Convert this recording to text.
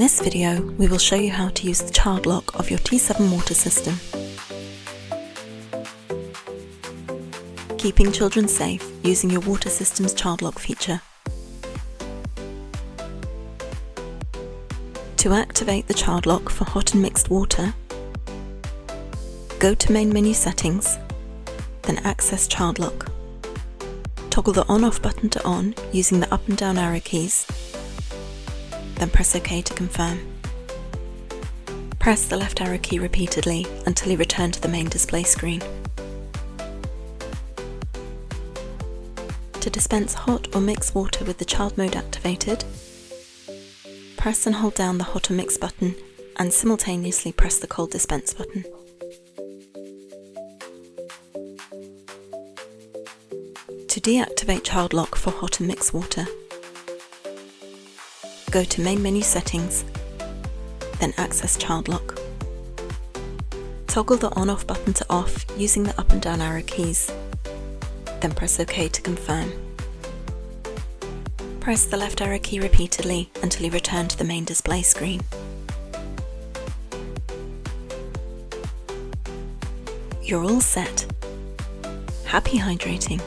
this video, we will show you how to use the child lock of your T7 water system. Keeping children safe using your water system's child lock feature. To activate the child lock for hot and mixed water, go to Main Menu Settings, then access Child Lock. Toggle the on-off button to on using the up and down arrow keys, then press OK to confirm. Press the left arrow key repeatedly until you return to the main display screen. To dispense hot or mixed water with the child mode activated, press and hold down the hot or mix button and simultaneously press the cold dispense button. To deactivate child lock for hot and mixed water, go to Main Menu Settings, then access Child Lock. Toggle the on-off button to off using the up and down arrow keys, then press OK to confirm. Press the left arrow key repeatedly until you return to the main display screen. You're all set. Happy hydrating!